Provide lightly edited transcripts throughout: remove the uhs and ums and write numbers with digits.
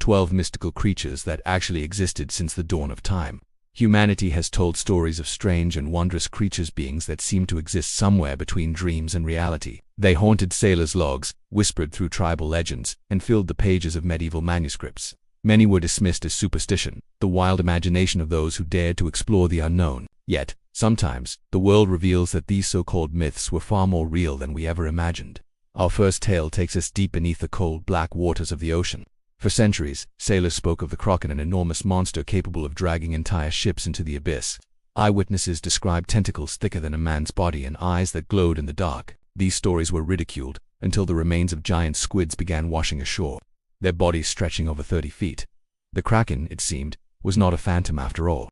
12 mystical creatures that actually existed since the dawn of time. Humanity has told stories of strange and wondrous creatures, beings that seem to exist somewhere between dreams and reality. They haunted sailors' logs, whispered through tribal legends, and filled the pages of medieval manuscripts. Many were dismissed as superstition, the wild imagination of those who dared to explore the unknown. Yet, sometimes, the world reveals that these so-called myths were far more real than we ever imagined. Our first tale takes us deep beneath the cold, black waters of the ocean. For centuries, sailors spoke of the Kraken, an enormous monster capable of dragging entire ships into the abyss. Eyewitnesses described tentacles thicker than a man's body and eyes that glowed in the dark. These stories were ridiculed until the remains of giant squids began washing ashore, their bodies stretching over 30 feet. The Kraken, it seemed, was not a phantom after all.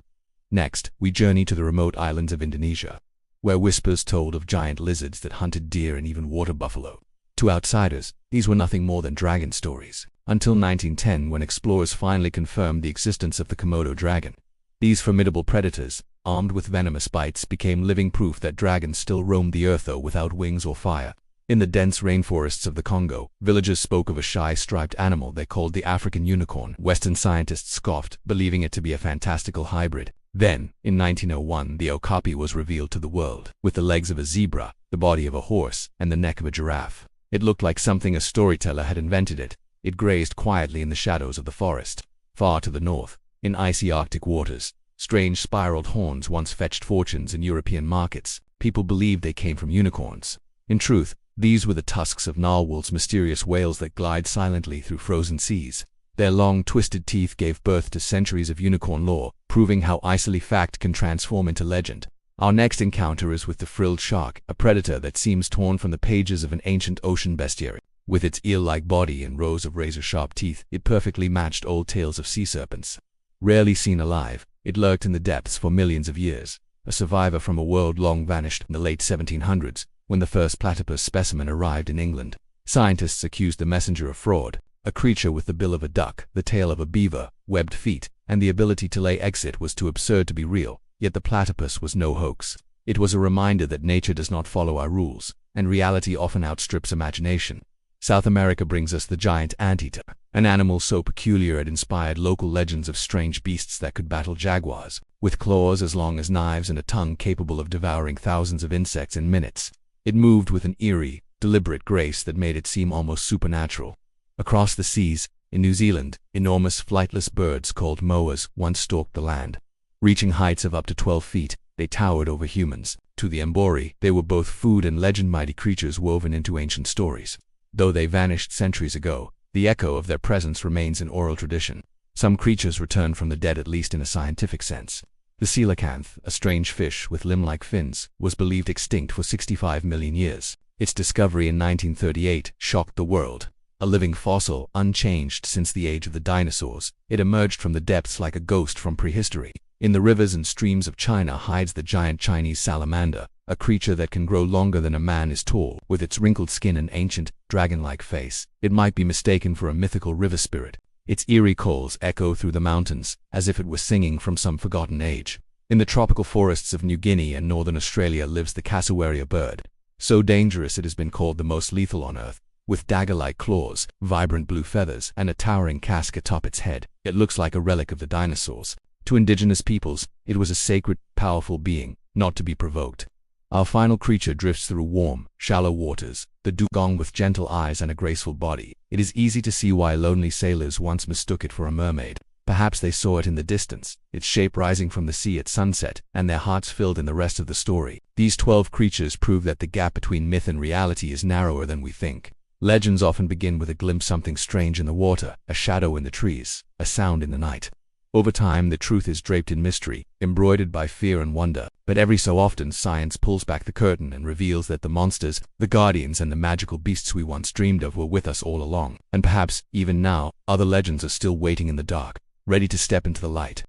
Next, we journey to the remote islands of Indonesia, where whispers told of giant lizards that hunted deer and even water buffalo. To outsiders, these were nothing more than dragon stories, until 1910, when explorers finally confirmed the existence of the Komodo dragon. These formidable predators, armed with venomous bites, became living proof that dragons still roamed the earth, though without wings or fire. In the dense rainforests of the Congo, villagers spoke of a shy, striped animal they called the African unicorn. Western scientists scoffed, believing it to be a fantastical hybrid. Then, in 1901, the okapi was revealed to the world, with the legs of a zebra, the body of a horse, and the neck of a giraffe. It looked like something a storyteller had invented it. It grazed quietly in the shadows of the forest. Far to the north, in icy Arctic waters, strange spiraled horns once fetched fortunes in European markets. People believed they came from unicorns. In truth, these were the tusks of narwhals, mysterious whales that glide silently through frozen seas. Their long, twisted teeth gave birth to centuries of unicorn lore, proving how easily fact can transform into legend. Our next encounter is with the frilled shark, a predator that seems torn from the pages of an ancient ocean bestiary. With its eel-like body and rows of razor-sharp teeth, it perfectly matched old tales of sea serpents. Rarely seen alive, it lurked in the depths for millions of years, a survivor from a world long vanished in the late 1700s, when the first platypus specimen arrived in England. Scientists accused the messenger of fraud. A creature with the bill of a duck, the tail of a beaver, webbed feet, and the ability to lay eggs was too absurd to be real. Yet the platypus was no hoax. It was a reminder that nature does not follow our rules, and reality often outstrips imagination. South America brings us the giant anteater, an animal so peculiar it inspired local legends of strange beasts that could battle jaguars, with claws as long as knives and a tongue capable of devouring thousands of insects in minutes. It moved with an eerie, deliberate grace that made it seem almost supernatural. Across the seas, in New Zealand, enormous flightless birds called moas once stalked the land. Reaching heights of up to 12 feet, they towered over humans. To the Mbori, they were both food and legend, mighty creatures woven into ancient stories. Though they vanished centuries ago, the echo of their presence remains in oral tradition. Some creatures return from the dead, at least in a scientific sense. The coelacanth, a strange fish with limb-like fins, was believed extinct for 65 million years. Its discovery in 1938 shocked the world. A living fossil, unchanged since the age of the dinosaurs, it emerged from the depths like a ghost from prehistory. In the rivers and streams of China hides the giant Chinese salamander, a creature that can grow longer than a man is tall. With its wrinkled skin and ancient, dragon-like face, it might be mistaken for a mythical river spirit. Its eerie calls echo through the mountains, as if it were singing from some forgotten age. In the tropical forests of New Guinea and northern Australia lives the cassowaria bird. So dangerous it has been called the most lethal on Earth. With dagger-like claws, vibrant blue feathers, and a towering casque atop its head, it looks like a relic of the dinosaurs. To indigenous peoples, it was a sacred, powerful being, not to be provoked. Our final creature drifts through warm, shallow waters, the dugong with gentle eyes and a graceful body. It is easy to see why lonely sailors once mistook it for a mermaid. Perhaps they saw it in the distance, its shape rising from the sea at sunset, and their hearts filled in the rest of the story. These 12 creatures prove that the gap between myth and reality is narrower than we think. Legends often begin with a glimpse, something strange in the water, a shadow in the trees, a sound in the night. Over time, the truth is draped in mystery, embroidered by fear and wonder. But every so often, science pulls back the curtain and reveals that the monsters, the guardians, and the magical beasts we once dreamed of were with us all along. And perhaps, even now, other legends are still waiting in the dark, ready to step into the light.